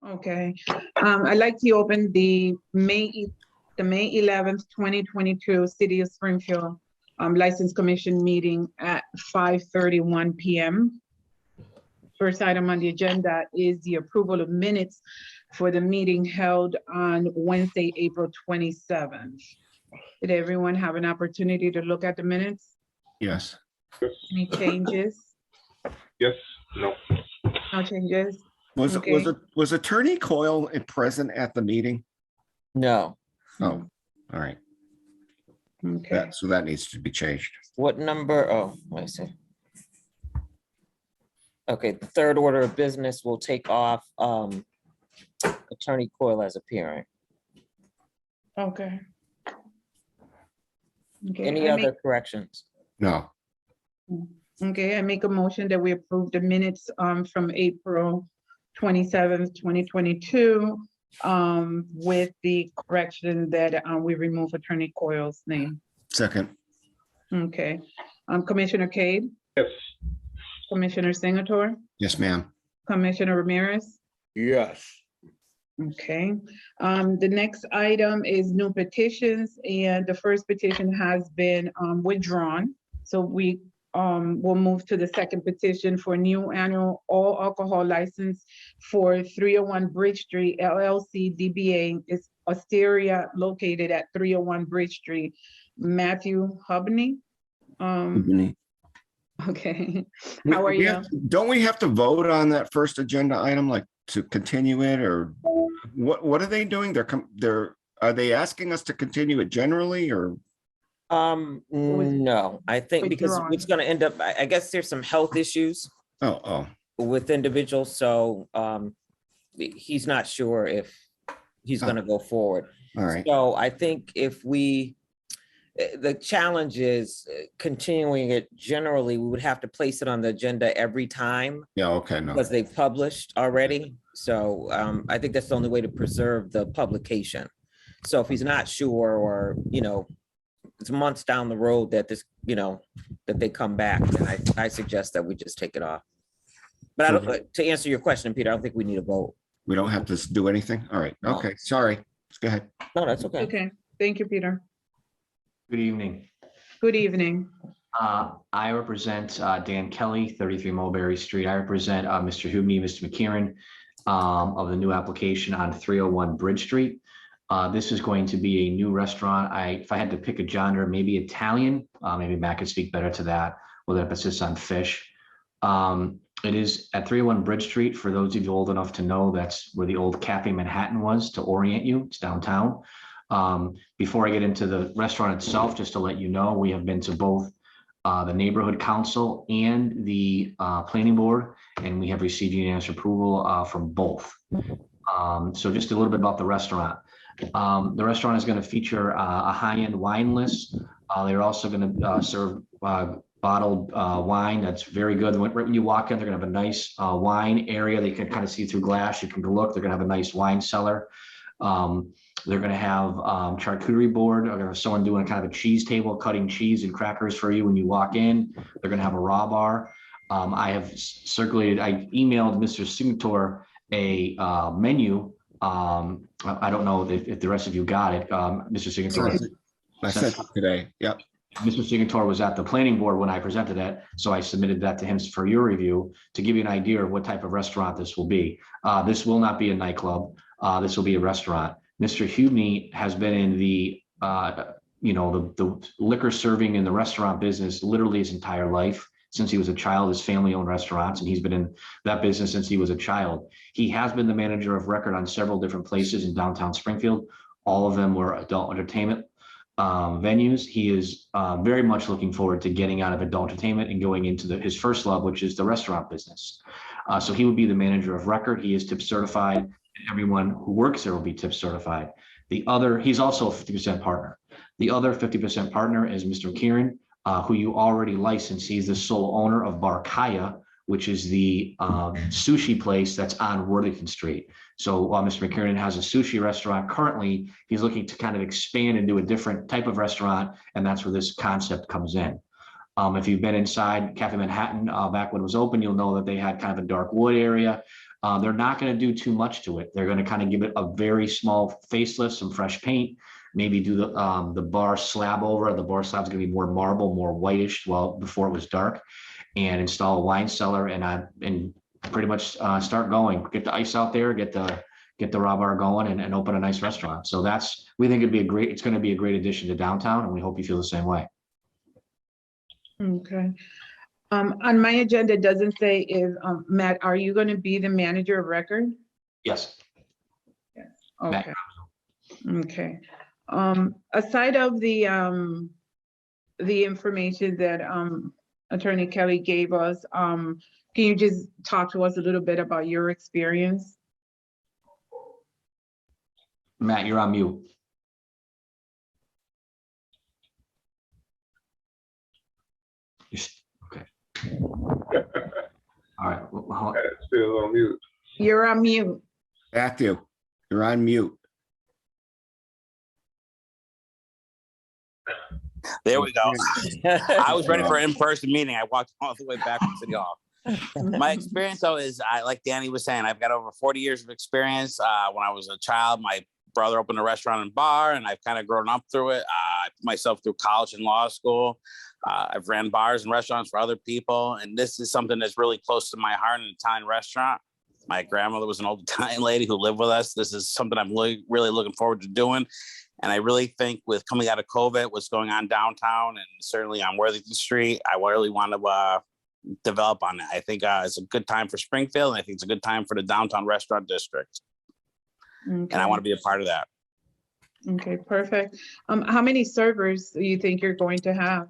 Okay. I'd like to open the May 11th, 2022 City of Springfield License Commission meeting at 5:31 p.m. First item on the agenda is the approval of minutes for the meeting held on Wednesday, April 27th. Did everyone have an opportunity to look at the minutes? Yes. Any changes? Yes. No. No changes? Was Attorney Coyle present at the meeting? No. Oh, all right. Okay. So that needs to be changed. What number? Oh, let me see. Okay, the third order of business will take off Attorney Coyle as appearing. Okay. Okay. Any other corrections? No. Okay, I make a motion that we approve the minutes from April 27th, 2022 with the correction that we remove Attorney Coyle's name. Second. Okay. Commissioner Cade? Yes. Commissioner Singleton? Yes, ma'am. Commissioner Ramirez? Yes. Okay. The next item is new petitions, and the first petition has been withdrawn. So we will move to the second petition for new annual all alcohol license for 301 Bridge Street LLC DBA is Osteria located at 301 Bridge Street. Matthew Hubney. Okay. How are you? Don't we have to vote on that first agenda item, like to continue it, or what are they doing? Are they asking us to continue it generally, or? No, I think because withdrawn. it's gonna end up, I guess there's some health issues Oh, with individuals, so he's not sure if he's gonna go forward. all right. So I think if the challenge is continuing it generally, we would have to place it on the agenda every time Yeah, okay, no. because they've published already. So I think that's the only way to preserve the publication. So if he's not sure, or, it's months down the road that this, that they come back, then I suggest that we just take it off. But I don't, to answer your question, Peter, I don't think we need a vote. We don't have to do anything? All right, No. okay, sorry. Let's go ahead. No, that's okay. Okay. Thank you, Peter. Good evening. Good evening. I represent Dan Kelly, 33 Mulberry Street. I represent Mr. Hubney, Mr. McKieran of the new application on 301 Bridge Street. This is going to be a new restaurant. If I had to pick a genre, maybe Italian, maybe Matt could speak better to that, with emphasis on fish. It is at 301 Bridge Street. For those of you old enough to know, that's where the old Cafe Manhattan was, to orient you. It's downtown. Before I get into the restaurant itself, just to let you know, we have been to both the neighborhood council and the planning board, and we have received unanimous approval from both. So just a little bit about the restaurant. The restaurant is going to feature a high-end wine list. They're also going to serve bottled wine that's very good. Right when you walk in, they're going to have a nice wine area that you can kind of see through glass. You can look. They're going to have a nice wine cellar. They're going to have charcuterie board. They're going to have someone doing a kind of a cheese table, cutting cheese and crackers for you when you walk in. They're going to have a raw bar. I have circulated, I emailed Mr. Signator a menu. I don't know if the rest of you got it. Mr. Signator. I sent it today. Yep. Mr. Signator was at the planning board when I presented it, so I submitted that to him for your review to give you an idea of what type of restaurant this will be. This will not be a nightclub. This will be a restaurant. Mr. Hubney has been in the liquor serving in the restaurant business literally his entire life. Since he was a child, his family owned restaurants, and he's been in that business since he was a child. He has been the manager of record on several different places in downtown Springfield. All of them were adult entertainment venues. He is very much looking forward to getting out of adult entertainment and going into his first love, which is the restaurant business. So he would be the manager of record. He is tip certified, and everyone who works there will be tip certified. He's also a 50% partner. The other 50% partner is Mr. McKieran, who you already licensed. He's the sole owner of Bar Kaya, which is the sushi place that's on Worthington Street. So while Mr. McKiernan has a sushi restaurant currently, he's looking to kind of expand and do a different type of restaurant, and that's where this concept comes in. If you've been inside Cafe Manhattan back when it was open, you'll know that they had kind of a dark wood area. They're not going to do too much to it. They're going to kind of give it a very small facelift, some fresh paint, maybe do the bar slab over. The bar slab's going to be more marble, more whitish, well, before it was dark, and install a wine cellar and pretty much start going. Get the ice out there, get the raw bar going, and open a nice restaurant. So we think it's going to be a great addition to downtown, and we hope you feel the same way. Okay. On my agenda, it doesn't say if, Matt, are you going to be the manager of record? Yes. Okay. Okay. Aside of the information that Attorney Kelly gave us, can you just talk to us a little bit about your experience? Matt, you're on mute. Okay. All right. Well, Still on mute. You're on mute. Matthew, you're on mute. There we go. I was ready for an in-person meeting. I walked all the way back from City Hall. My experience, though, is like Danny was saying, I've got over 40 years of experience. When I was a child, my brother opened a restaurant and bar, and I've kind of grown up through it. I put myself through college and law school. I've ran bars and restaurants for other people, and this is something that's really close to my heart, an Italian restaurant. My grandmother was an old Italian lady who lived with us. This is something I'm really looking forward to doing. And I really think with coming out of COVID, what's going on downtown and certainly on Worthington Street, I really want to develop on it. I think it's a good time for Springfield, and I think it's a good time for the downtown restaurant district. Okay. And I want to be a part of that. Okay, perfect. How many servers do you think you're going to have?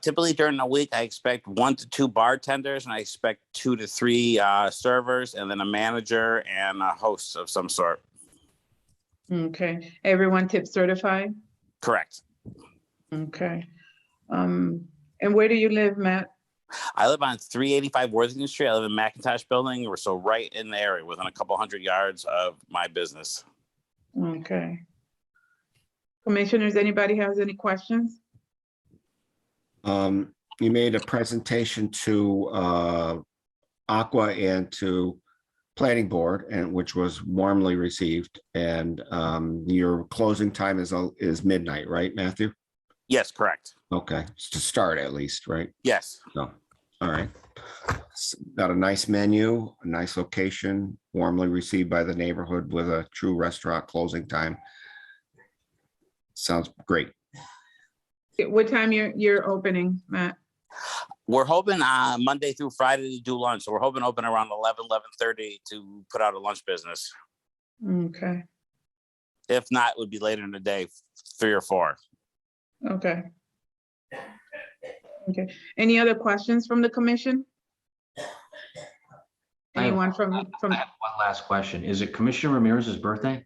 Typically during the week, I expect 1 to 2 bartenders, and I expect 2 to 3 servers, and then a manager and a host of some sort. Okay, everyone tip certified? Correct. Okay. And where do you live, Matt? I live on 385 Worthington Street. I live in McIntosh Building. We're so right in the area, within a couple hundred yards of my business. Okay. Commissioners, anybody has any questions? You made a presentation to Aqua and to Planning Board, and which was warmly received. And your closing time is midnight, right, Matthew? Yes, correct. Okay, to start at least, right? Yes. So, all right. Got a nice menu, a nice location, warmly received by the neighborhood with a true restaurant closing time. Sounds great. What time you're opening, Matt? We're hoping Monday through Friday to do lunch. So we're hoping to open around 11:30 to put out a lunch business. Okay, If not, it would be later in the day, 3 or 4. okay. Okay, any other questions from the commission? Anyone from, I have one last question. Is it Commissioner Ramirez's birthday?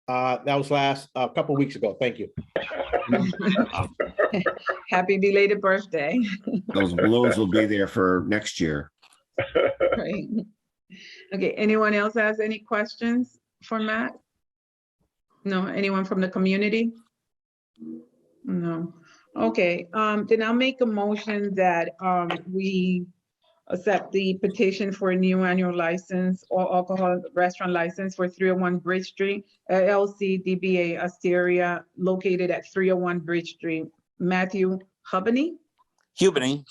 That was a couple of weeks ago. Thank you. happy belated birthday. Those balloons will be there for next year. Right. Okay, anyone else has any questions for Matt? No, anyone from the community? No. Okay, then I'll make a motion that we accept the petition for a new annual license or alcohol restaurant license for 301 Bridge Street, LLC DBA Asteria, located at 301 Bridge Street. Matthew Hubney? Hubney,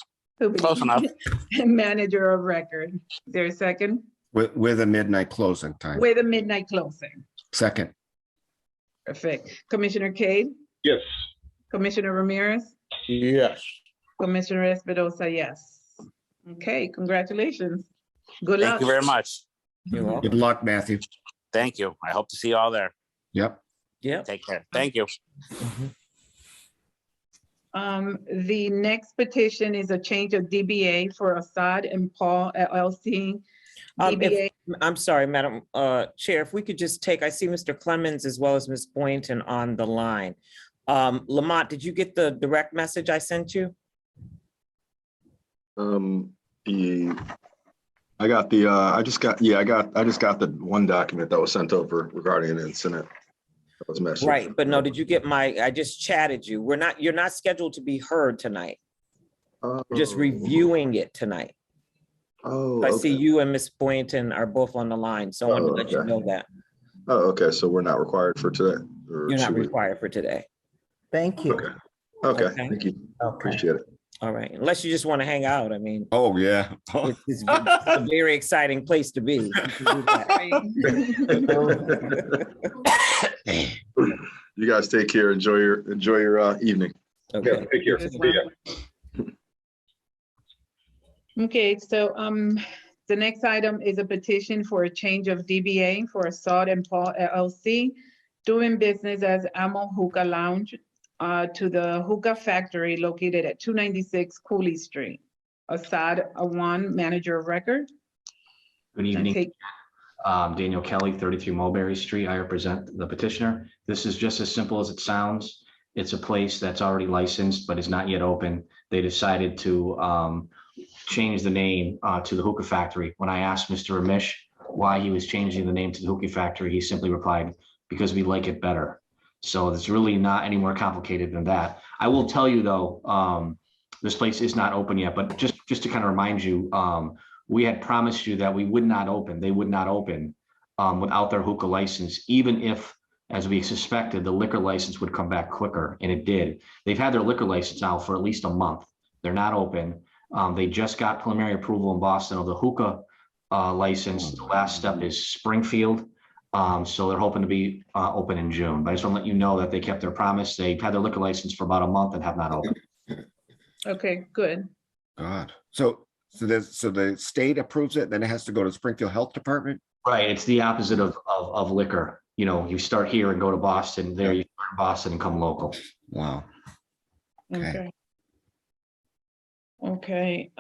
close enough. Manager of record. Is there a second? With a midnight closing time. With a midnight closing. Second. Perfect. Commissioner Cade? Yes. Commissioner Ramirez? Yes. Commissioner Espinosa, yes. Okay, congratulations. Good luck. Thank you very much. You're welcome. Good luck, Matthew. Thank you. I hope to see you all there. Yep. Yeah. Take care. Thank you. The next petition is a change of DBA for Assad and Paul LLC. DBA, I'm sorry, Madam Chair, if we could just take, I see Mr. Clemens as well as Ms. Boynton on the line. Lamont, did you get the direct message I sent you? I got the I just got the one document that was sent over regarding an incident that was messaged. Right, but no, did you get I just chatted you. You're not scheduled to be heard tonight. We're just reviewing it tonight. Oh, I see okay. you and Ms. Boynton are both on the line, so I wanted to Oh, let you okay. know that Oh, okay. So we're not required for today? Or you're not should we? required for today. Thank you. Okay. Okay, Okay. thank you. Okay. Appreciate it. All right, unless you just want to hang out. I mean, Oh, yeah. it's a very exciting place to be. You can do that. You guys take care. Enjoy your evening. Yeah, Okay. take care. As See well. ya. Okay, so the next item is a petition for a change of DBA for Assad and Paul LLC, doing business as Amo Hookah Lounge, to the Hookah Factory located at 296 Cooley Street. Assad Awan, manager of record. Good I evening. take- Daniel Kelly, 33 Mulberry Street. I represent the petitioner. This is just as simple as it sounds. It's a place that's already licensed, but is not yet open. They decided to change the name to the Hookah Factory. When I asked Mr. Ramesh why he was changing the name to the Hookah Factory, he simply replied, because we like it better. So it's really not any more complicated than that. I will tell you though, this place is not open yet, but just to kind of remind you, we had promised you that we would not open, they would not open without their hookah license, even if, as we suspected, the liquor license would come back quicker, and it did. They've had their liquor license now for at least a month. They're not open. They just got preliminary approval in Boston of the hookah license. The last step is Springfield. So they're hoping to be open in June. But I just want to let you know that they kept their promise. They've had their liquor license for about a month and have not opened. Okay, good. God. So the state approves it, then it has to go to Springfield Health Department? Right, it's the opposite of liquor. You know, you start here and go to Boston, there you start in Boston and come local. Wow. Okay. Okay. Okay,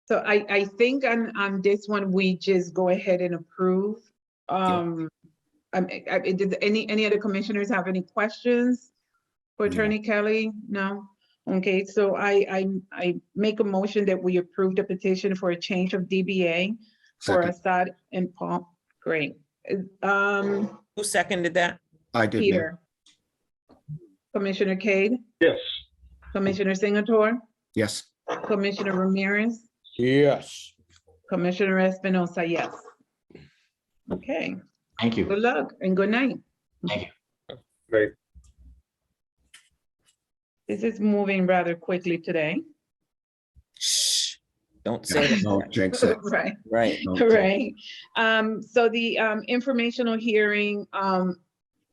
so I think on this one, we just go ahead and approve. Did any other commissioners have any questions for No. Attorney Kelly? No? Okay, so I make a motion that we approve the petition for a change of DBA for Second. Assad and Paul. Great. Who seconded that? I did, Mayor. Peter. Commissioner Cade, Yes. Commissioner Singleton, Yes. Commissioner Ramirez, Yes. Commissioner Espinosa, yes. Okay, Thank good you. luck and good night. Thank you. Great. This is moving rather quickly today. Shh, don't say that. Don't jinx it. Right, Right. Don't jinx it. right. So the informational hearing,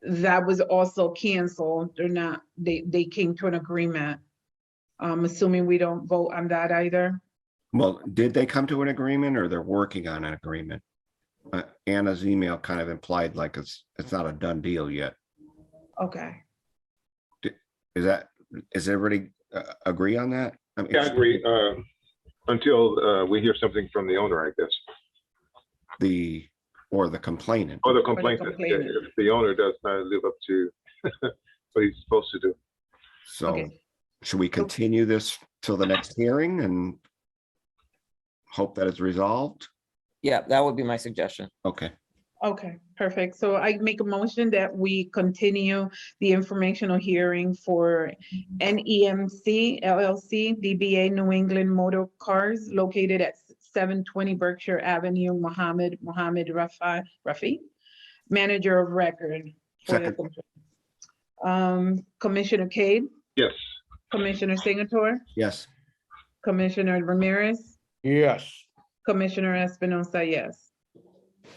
that was also canceled. They're not, they came to an agreement. Assuming we don't vote on that either. Well, did they come to an agreement or they're working on an agreement? Anna's email kind of implied like it's not a done deal yet. Okay, Is everybody agree on that? I mean, Yeah, I agree. Until we hear something from the owner, I guess, or the complainant. or the complainant. Yeah, complainant. if the owner does not live up to what he's supposed to do. So okay. should we continue this till the next hearing and hope that it's resolved? Yeah, that would be my suggestion. Okay. Okay, perfect. So I make a motion that we continue the informational hearing for NEMC LLC, DBA New England Motor Cars located at 720 Berkshire Avenue, Mohammed Rafi, manager of record. for the complaint. Commissioner Cade, Yes. Commissioner Singleton, Yes. Commissioner Ramirez, Yes. Commissioner Espinosa, yes.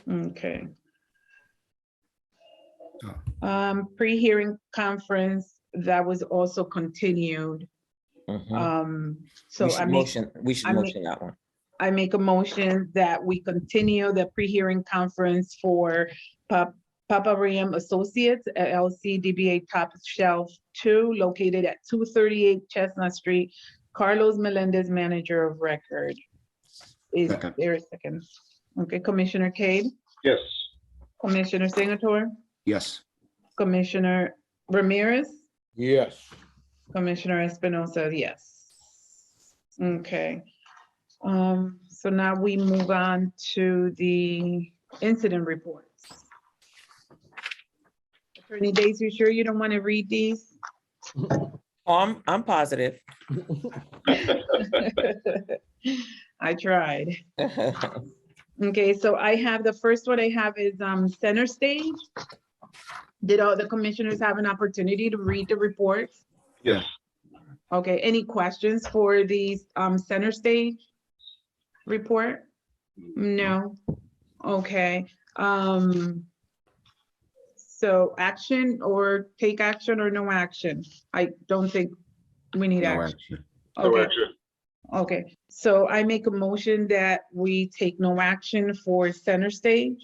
Okay. Pre-hearing conference, that was also continued. Mhm. So We I should make, motion I make- motion that one. I make a motion that we continue the pre-hearing conference for Paparium Associates LLC DBA Top Shelf 2 located at 238 Chestnut Street. Carlos Melendez, manager of record. Is Second. there a second? Okay, Commissioner Cade, Yes. Commissioner Singleton, Yes. Commissioner Ramirez, Yes. Commissioner Espinosa, yes. Okay. So now we move on to the incident reports. Attorney Days, you sure you don't want to read these? Oh, I'm positive. I tried. Okay, so I have, the first one I have is Center Stage. Did all the commissioners have an opportunity to read the reports? Yes. Okay, any questions for the Center Stage report? No. Okay. So action or take action or no action? I don't think we need No action. action. No Okay, action. okay. So I make a motion that we take no action for Center Stage.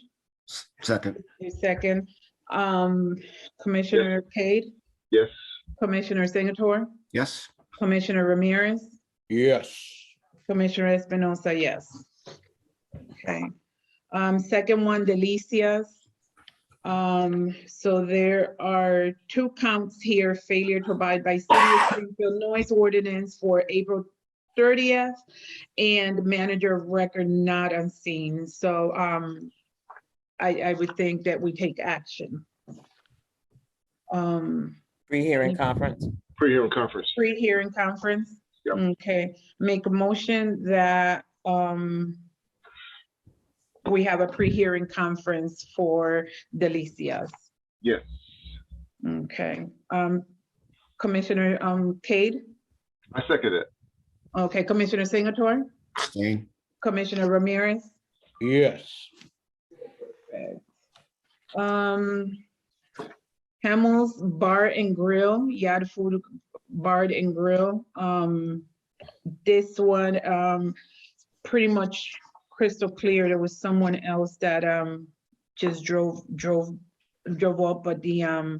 Second, A second, Commissioner Cade, Yes. Commissioner Singleton, yes, Commissioner Ramirez, Yes. Commissioner Espinosa, yes. Okay. Second one, Delicias. So there are 2 counts here, failure to abide by City of Springfield noise ordinance for April 30th and manager of record not unseen. So I would think that we take action. Pre-hearing conference. Pre-hearing conference. Pre-hearing conference? Yep. Okay, make a motion that we have a pre-hearing conference for Delicias. Yes. Okay, Commissioner Cade? I second it. Okay, Commissioner Singleton, abstain, Commissioner Ramirez? Yes. Hamels Bar and Grill, Yard Food Bar and Grill. This one, pretty much crystal clear. There was someone else that just drove up, but the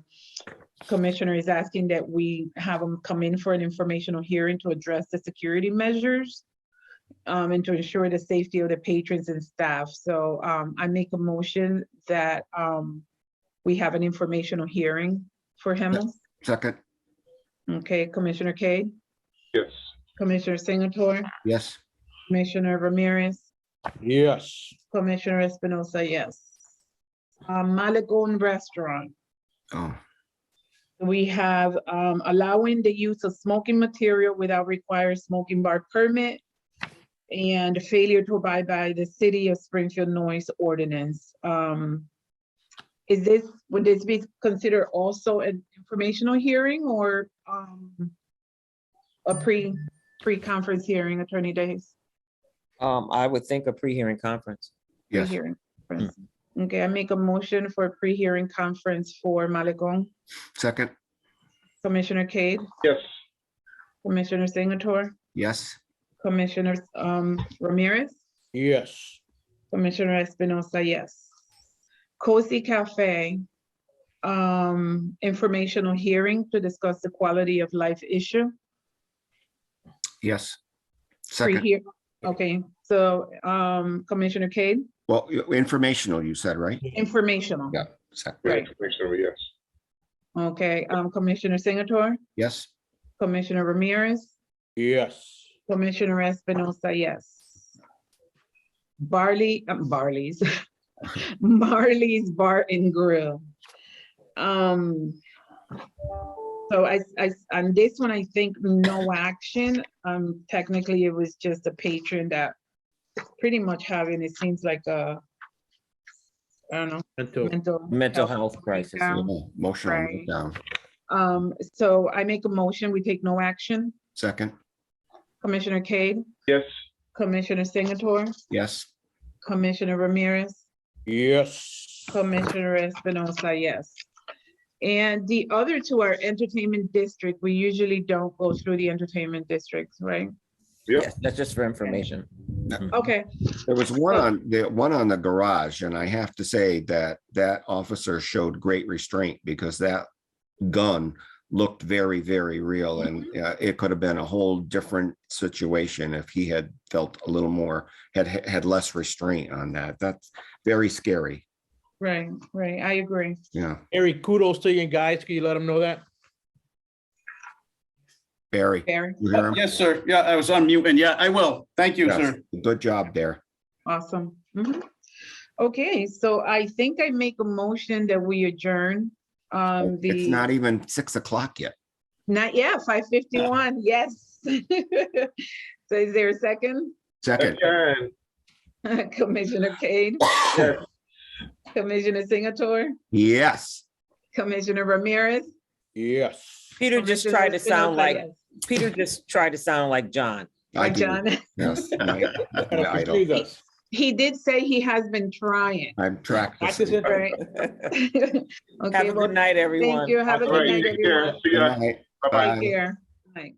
commissioner is asking that we have them come in for an informational hearing to address the security measures and to ensure the safety of the patrons and staff. So I make a motion that we have an informational hearing for Hamels. second, Okay, Commissioner Cade, Yes. Commissioner Singleton, yes, Commissioner Ramirez, Yes. Commissioner Espinosa, yes. Malagon Restaurant, oh, we have allowing the use of smoking material without required smoking bar permit and failure to abide by the City of Springfield noise ordinance. Would this be considered also an informational hearing or a pre-conference hearing, Attorney Days? I would think a pre-hearing conference. yes, Pre-hearing conference. Okay, I make a motion for a pre-hearing conference for Malagon. second, Commissioner Cade, Yes. Commissioner Singleton, yes, Commissioner Ramirez, Yes. Commissioner Espinosa, yes. Cozy Cafe, informational hearing to discuss the quality of life issue. yes, second. Okay, so Commissioner Cade, Well, informational, you said, right? informational. Yeah, second, Right. Information, yes. Okay, Commissioner Singleton, yes, Commissioner Ramirez, Yes. Commissioner Espinosa, yes. Barley's Marley's Bar and Grill. So on this one, I think no action. Technically, it was just a patron that pretty much having, it seems like a, I don't know, Mental health crisis. breakdown. yeah, motion on Right. down, So I make a motion, we take no action. second, Commissioner Cade, Yes. Commissioner Singleton, yes, Commissioner Ramirez, Yes. Commissioner Espinosa, yes. And the other 2 are entertainment district. We usually don't go through the entertainment districts, right? Yep. Yes, that's just for information. Okay, there was one on the garage, and I have to say that that officer showed great restraint because that gun looked very, very real, and it could have been a whole different situation if he had felt a little more, had less restraint on that. That's very scary. right, I agree. Yeah, Harry, kudos to you guys. Can you let them know that? Barry, Barry, you hear him? Yes, sir. Yeah, I was on mute and yeah, I will. Thank you, Yes. sir. Good job there. awesome. Mhm. Okay, so I think I make a motion that we adjourn. It's not even 6 o'clock yet. Not yet, 5:51, yes. So is there a second? Second, Adjourn. Commissioner Kane, Yes. Commissioner Singleton, yes. Commissioner Ramirez. Yes. Peter just Commissioner tried to sound like, Espinosa, yes. Peter just tried to sound like John. I Like do. John. Yes, my Gotta idol. confuse us. He did say he has been trying. I'm Practice practicing. it. Right. Have Okay, a well, good night, everyone. thank you. Have a All good right, night, take care. everyone. See ya. Good night. Bye-bye. Take care. Night.